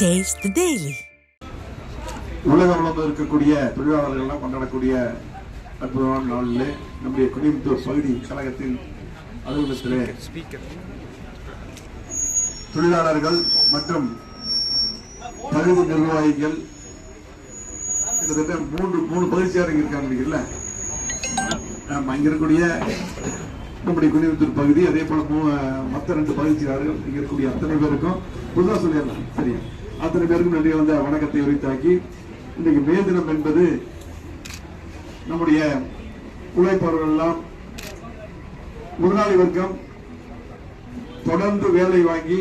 Taste the Daily. உலக அளவில் இருக்கக்கூடிய தொழிலாளர்கள் எல்லாம் கொண்டாடக்கூடிய அற்புதமான நாளிலே நம்முடைய குடியமுத்தூர் பகுதி கழகத்தின் அலுவலகத்திலே தொழிலாளர்கள் மற்றும் பகுதி நிர்வாகிகள் கிட்டத்தட்ட மூணு பகுதியாளர் இருக்காங்க. இங்க இருக்கக்கூடிய நம்முடைய குடியமுத்தூர் பகுதி, அதே போல மற்ற 2 பகுதியாளர்கள் இங்க இருக்கக்கூடிய அத்தனை பேருக்கும் புதுதா சொல்லிடலாம், சரியா? அத்தனை பேருக்கும் நன்றி வந்த வணக்கத்தை உரித்தாக்கி, இன்றைக்கு மே தினம் என்பது நம்முடைய உழைப்பவர்கள் எல்லாம் முதலாளி வர்க்கம் தொடர்ந்து வேலை வாங்கி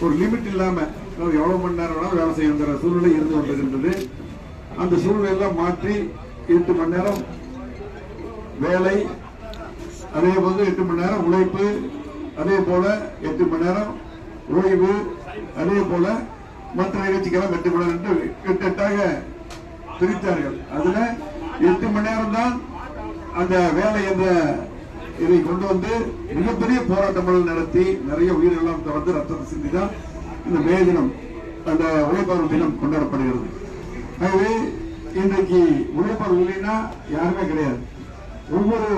ஒரு லிமிட் இல்லாம எவ்வளவு மணி நேரம் வேணாலும் வேலை செய்யுங்கிற சூழ்நிலை இருந்து கொண்டிருக்கின்றது. அந்த சூழ்நிலையெல்லாம் மாற்றி 8 மணி நேரம் வேலை, அதே போல 8 மணி நேரம் உழைப்பு, அதே போல 8 மணி நேரம் ஓய்வு, அதே போல மற்ற நிகழ்ச்சிக்கெல்லாம் 8 மணி நேரம் என்று 8 பிரித்தார்கள். அதுல 8 மணி நேரம் தான் அந்த வேலை என்ற இதை கொண்டு வந்து மிகப்பெரிய போராட்டங்கள் நடத்தி நிறைய உயிரெல்லாம் தொடர்ந்து ரத்தத்தை சிந்தி தான் இந்த மே தினம், அந்த உழைப்பாளர் தினம் கொண்டாடப்படுகிறது. ஆகவே இன்றைக்கு உழைப்பாளர் இல்லைன்னா யாருமே கிடையாது. ஒவ்வொரு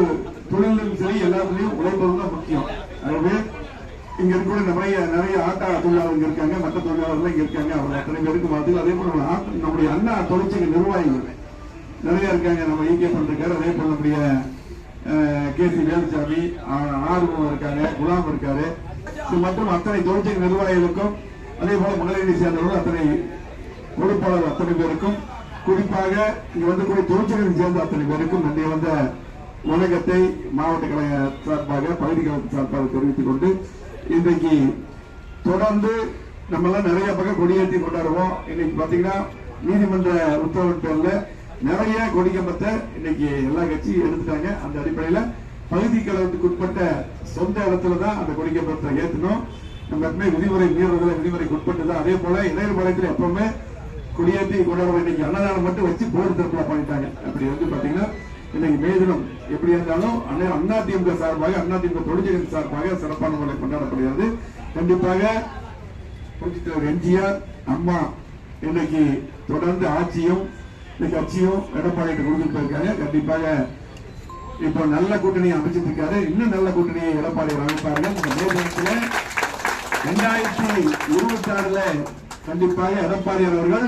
தொழிலும் சரி, எல்லாத்துலயும் உழைப்பது தான் முக்கியம். ஆகவே இங்க இருக்கக்கூடிய நிறைய ஆட்டா தொழிலாளர்கள் இருக்காங்க, மற்ற தொழிலாளர்கள் இங்க இருக்காங்க. அவங்க அத்தனை பேருக்கு பார்த்து, அதே போல நம்முடைய அண்ணா தொழிற்சங்க நிர்வாகிகள் நிறைய இருக்காங்க. நம்ம ஈகே பண்ணிருக்காரு, அதே போல நம்முடைய கேசி வேலுசாமி, ஆர்வம் இருக்காங்க, குலாம் இருக்காரு மற்றும் அத்தனை தொழிற்சங்க நிர்வாகிகளுக்கும், அதே போல மகளிரை சேர்ந்தவர்கள் அத்தனை பொறுப்பாளர் அத்தனை பேருக்கும், குறிப்பாக இங்க வந்து தொழிற்சங்கத்தை சேர்ந்த அத்தனை பேருக்கும் நன்றி வந்த வணக்கத்தை மாவட்ட கழக சார்பாக, பகுதி கழக சார்பாக தெரிவித்துக் கொண்டு, இன்றைக்கு தொடர்ந்து நம்ம எல்லாம் நிறைய பக்கம் கொடியேற்றி கொண்டாடுவோம். இன்னைக்கு பாத்தீங்கன்னா நீதிமன்ற உத்தரவின் பேர்ல நிறைய கொடிக்கம்பத்தை இன்னைக்கு எல்லா கட்சியும் எடுத்துட்டாங்க. அந்த அடிப்படையில பகுதி கழகத்துக்கு உட்பட்ட சொந்த இடத்துலதான் அந்த கொடிக்கம்பத்தை ஏற்றணும். நம்ம எப்பவுமே விதிமுறை மீறுவதில் விதிமுறைக்கு உட்பட்டுதான். அதே போல இளைஞர்பாளையத்தில் எப்பவுமே கொடியேற்றி கொண்டாடுவோம். இன்னைக்கு அன்னதானம் மட்டும் வச்சு போர் திருப்பலா பண்ணிட்டாங்க. அப்படி வந்து பாத்தீங்கன்னா இன்னைக்கு மே தினம் எப்படி இருந்தாலும் அதிமுக சார்பாக, அதிமுக தொழிற்சங்க சார்பாக சிறப்பான முறையில் கொண்டாடப்படுகிறது. கண்டிப்பாக எம்ஜிஆர் அம்மா இன்னைக்கு தொடர்ந்து ஆட்சியும் கட்சியும் எடப்பாடி கொடுத்துட்டு போயிருக்காங்க. கண்டிப்பாக இப்ப நல்ல கூட்டணியை அமைச்சிட்டு இருக்காரு. இன்னும் நல்ல கூட்டணியை எடப்பாடி அமைப்பார்கள். இந்த மே தினத்துல 2026 கண்டிப்பாக எடப்பாடி அவர்கள்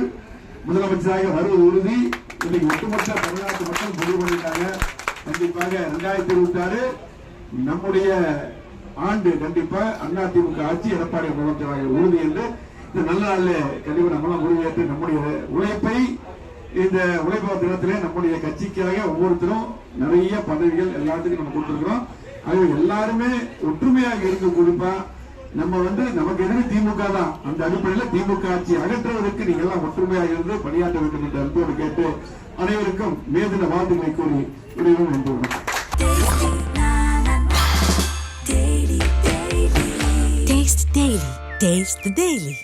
முதலமைச்சராக வருவது உறுதி. இன்னைக்கு ஒட்டுமொத்த தமிழ்நாட்டு மக்கள் முடிவு பண்ணிட்டாங்க. கண்டிப்பாக 2026 நம்முடைய ஆண்டு கண்டிப்பா அதிமுக ஆட்சி, எடப்பாடி முதலமைச்சராக உறுதி என்று இந்த நல்ல நாள்ல கண்டிப்பா நம்மளாம் உறுதியேற்று நம்முடைய உழைப்பை இந்த உழைப்பாளர் தினத்திலே நம்முடைய கட்சிக்காக ஒவ்வொருத்தரும் நிறைய பதவிகள் எல்லாத்துக்கும் நம்ம கொடுத்திருக்கிறோம். ஆகவே எல்லாருமே ஒற்றுமையாக இருந்து கொடுப்பா. நம்ம வந்து நமக்கு எதிரி திமுக தான். அந்த அடிப்படையில் திமுக ஆட்சி அகற்றுவதற்கு நீங்க எல்லாம் ஒற்றுமையாக இருந்து பணியாற்ற வேண்டும் என்று அன்போடு கேட்டு அனைவருக்கும் மேதின வாழ்த்துக்களை கூறி விடையும் நம்புகிறோம். Taste the Daily.